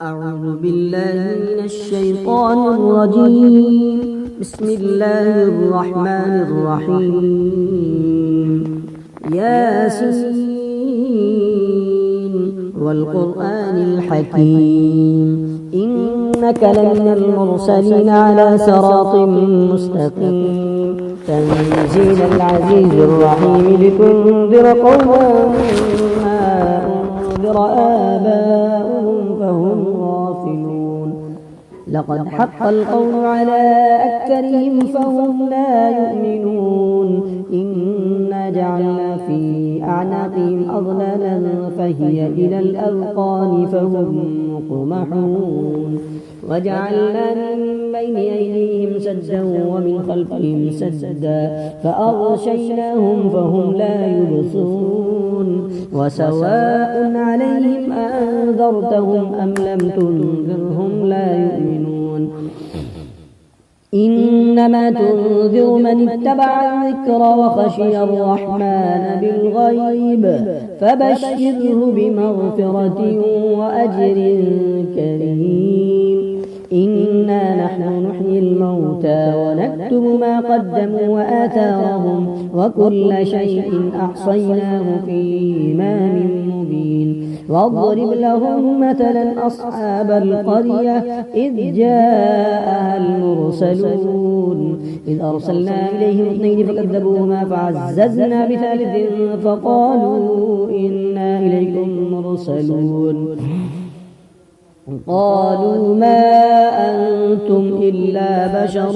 أعوذ بالله من الشيطان الرجيم. بسم الله الرحمن الرحيم. ياسين والقرآن الحكيم إنك لمن المرسلين على صراط مستقيم تنزيل العزيز الرحيم لتنذر قوما ما أنذر آباؤهم فهم غافلون. لقد حق القول على أكثرهم فهم لا يؤمنون. إنا جعلنا في أعناقهم أغلالا فهي إلى الأذقان فهم مقمحون. وجعلنا من بين أيديهم سدا ومن خلفهم سدا فأغشيناهم فهم لا يبصرون. وسواء عليهم أنذرتهم أم لم تنذرهم لا يؤمنون. إنما تنذر من اتبع الذكر وخشي الرحمن بالغيب فبشره بمغفرة وأجر كريم. إنا نحن نحيي الموتى ونكتب ما قدموا وآثارهم وكل شيء أحصيناه في إمام مبين. واضرب لهم مثلا أصحاب القرية إذ جاءها المرسلون إذ أرسلنا إليهم اثنين فكذبوهما فعززنا بثالث فقالوا إنا إليكم مرسلون. قالوا ما أنتم إلا بشر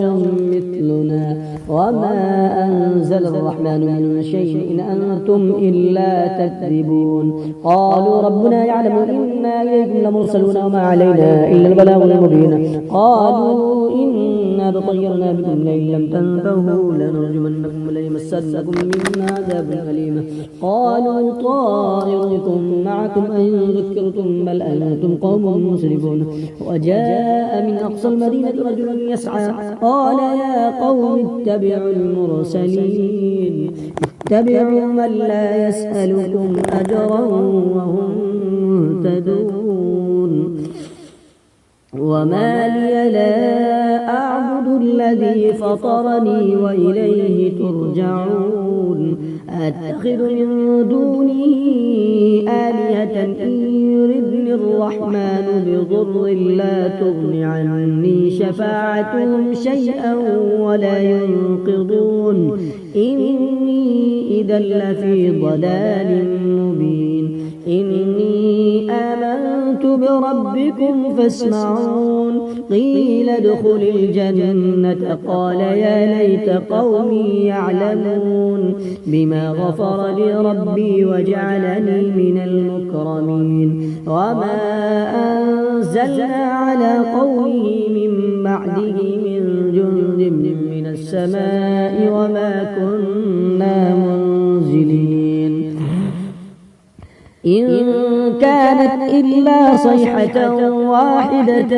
مثلنا وما أنزل الرحمن من شيء إن أنتم إلا تكذبون. قالوا ربنا يعلم إنا إليكم لمرسلون وما علينا إلا البلاغ المبين. قالوا إنا تطيرنا بكم لئن لم تنتهوا لنرجمنكم وليمسنكم منا عذاب أليم. قالوا طائركم معكم أن ذكرتم بل أنتم قوم مسرفون. وجاء من أقصى المدينة رجل يسعى قال يا قوم اتبعوا المرسلين اتبعوا من لا يسألكم أجرا وهم مهتدون. وما لي لا أعبد الذي فطرني وإليه ترجعون. أتخذ من دونه آلهة إن يردني الرحمن بضر لا تغن عني شفاعتهم شيئا ولا ينقضون. إني إذا لفي ضلال مبين. إني آمنت بربكم فاسمعون. قيل ادخل الجنة قال يا ليت قومي يعلمون بما غفر لي ربي وجعلني من المكرمين. وما أنزلنا على قومه من بعده من جند من السماء وما كنا منزلين. إن كانت إلا صيحة واحدة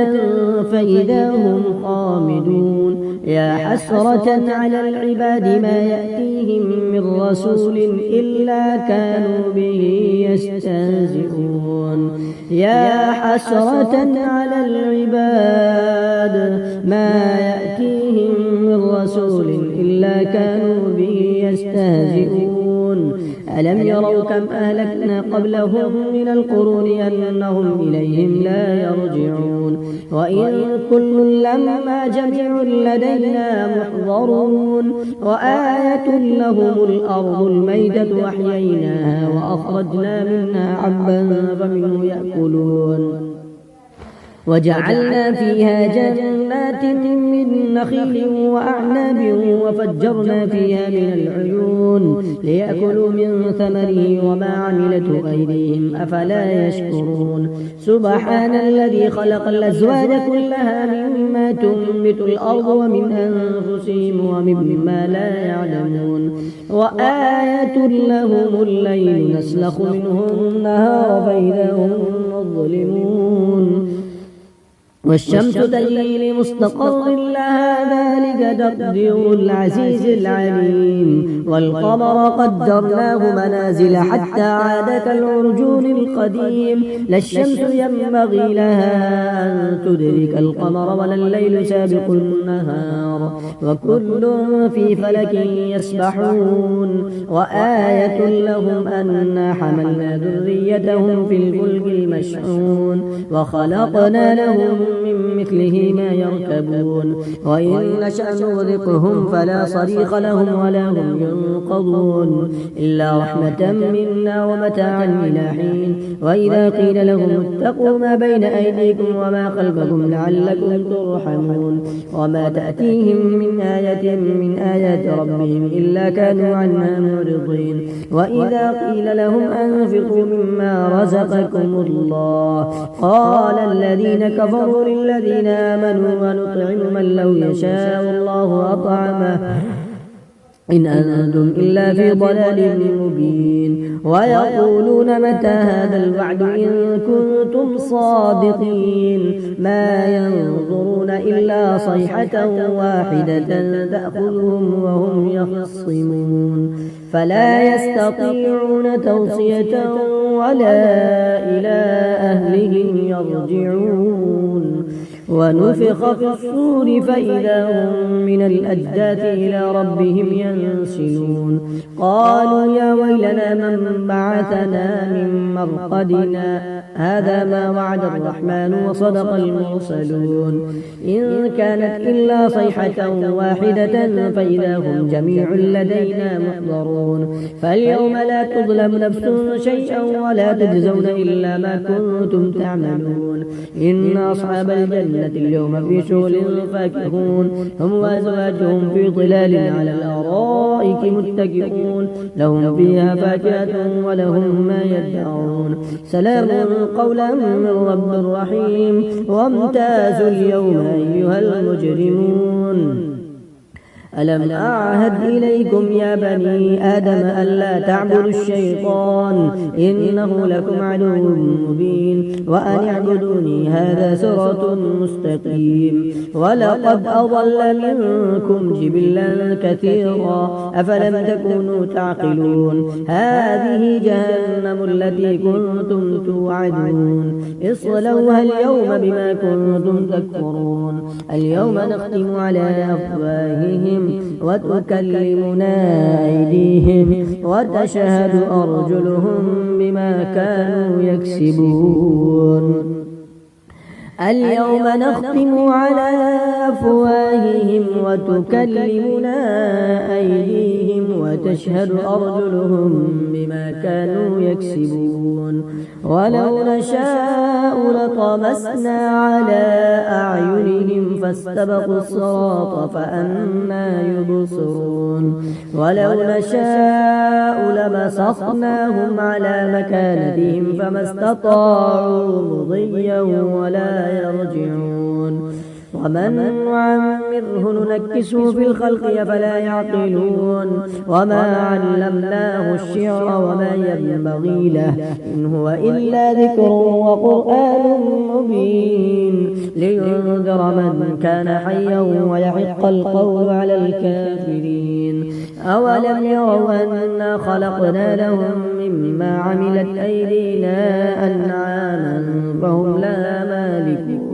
فإذا هم خامدون. يا حسرة على العباد ما يأتيهم من رسول إلا كانوا به يستهزئون. يا حسرة على العباد ما يأتيهم من رسول إلا كانوا به يستهزئون. ألم يروا كم أهلكنا قبلهم من القرون أنهم إليهم لا يرجعون. وإن كل لما جميع لدينا محضرون. وآية لهم الأرض الميتة أحييناها وأخرجنا منها حبا فمنه يأكلون. وجعلنا فيها جنات من نخيل وأعناب وفجرنا فيها من العيون ليأكلوا من ثمره وما عملته أيديهم أفلا يشكرون. سبحان الذي خلق الأزواج كلها مما تنبت الأرض ومن أنفسهم ومما لا يعلمون. وآية لهم الليل نسلخ منه النهار فإذا هم مظلمون. والشمس تجري لمستقر لها ذلك تقدير العزيز العليم والقمر قدرناه منازل حتى عاد كالعرجون القديم لا الشمس ينبغي لها أن تدرك القمر ولا الليل سابق النهار وكل في فلك يسبحون وآية لهم أنا حملنا ذريتهم في الفلك المشحون وخلقنا لهم من مثله ما يركبون وإن نشأ نغرقهم فلا صريخ لهم ولا هم ينقضون إلا رحمة منا ومتاعا إلى حين وإذا قيل لهم اتقوا ما بين أيديكم وما خلفكم لعلكم ترحمون وما تأتيهم من آية من آيات ربهم إلا كانوا عنها معرضين وإذا قيل لهم أنفقوا مما رزقكم الله قال الذين كفروا للذين آمنوا ونطعم من لو يشاء الله أطعمه إن أنتم إلا في ضلال مبين ويقولون متى هذا الوعد إن كنتم صادقين ما ينظرون إلا صيحة واحدة تأخذهم وهم يخصمون فلا يستطيعون توصية ولا إلى أهلهم يرجعون ونفخ في الصور فإذا هم من الأجداث إلى ربهم ينسلون قالوا يا ويلنا من بعثنا من مرقدنا هذا ما وعد الرحمن وصدق المرسلون إن كانت إلا صيحة واحدة فإذا هم جميع لدينا محضرون فاليوم لا تظلم نفس شيئا ولا تجزون إلا ما كنتم تعملون إن أصحاب الجنة اليوم في شغل فاكهون هم وأزواجهم في ظلال على الأرائك متكئون لهم فيها فاكهة ولهم ما يدعون سلام قولا من رب رحيم وامتازوا اليوم أيها المجرمون ألم أعهد إليكم يا بني آدم ألا تعبدوا الشيطان إنه لكم عدو مبين وأن اعبدوني هذا صراط مستقيم ولقد أضل منكم جبلا كثيرا أفلم تكونوا تعقلون هذه جهنم التي كنتم توعدون اصلوها اليوم بما كنتم تكفرون اليوم نختم على أفواههم وتكلمنا أيديهم وتشهد أرجلهم بما كانوا يكسبون اليوم نختم على أفواههم وتكلمنا أيديهم وتشهد أرجلهم بما كانوا يكسبون ولو نشاء لطمسنا على أعينهم فاستبقوا الصراط فأنى يبصرون ولو نشاء لمسخناهم على مكانتهم فما استطاعوا مضيا ولا يرجعون ومن نعمره ننكسه في الخلق فلا يعقلون وما علمناه الشعر وما ينبغي له إن هو إلا ذكر وقرآن مبين لينذر من كان حيا ويحق القول على الكافرين أولم يروا أنا خلقنا لهم مما عملت أيدينا أنعاما فهم لها مالكون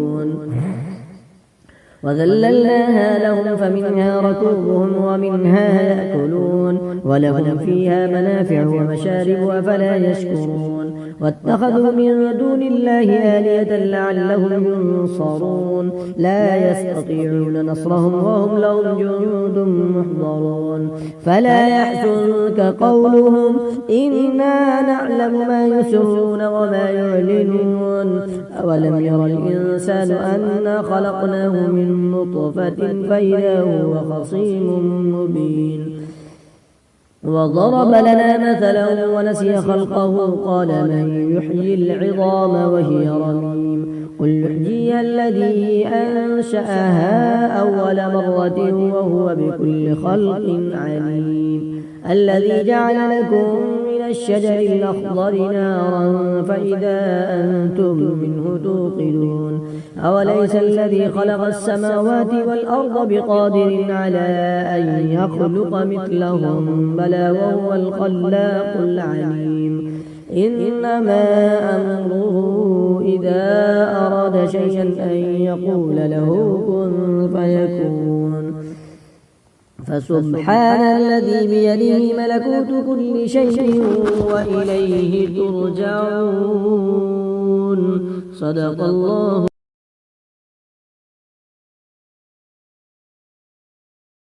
وذللناها لهم فمنها ركوبهم ومنها يأكلون ولهم فيها منافع ومشارب أفلا يشكرون واتخذوا من دون الله آلهة لعلهم ينصرون لا يستطيعون نصرهم وهم لهم جند محضرون فلا يحزنك قولهم إنا نعلم ما يسرون وما يعلنون أولم ير الإنسان أنا خلقناه من نطفة فإذا هو خصيم مبين وضرب لنا مثلا ونسي خلقه قال من يحيي العظام وهي رميم قل يحييها الذي أنشأها أول مرة وهو بكل خلق عليم الذي جعل لكم من الشجر الأخضر نارا فإذا أنتم منه توقدون أوليس الذي خلق السماوات والأرض بقادر على أن يخلق مثلهم بلى وهو الخلاق العليم إنما أمره إذا أراد شيئا أن يقول له كن فيكون فسبحان الذي بيده ملكوت كل شيء وإليه ترجعون صدق الله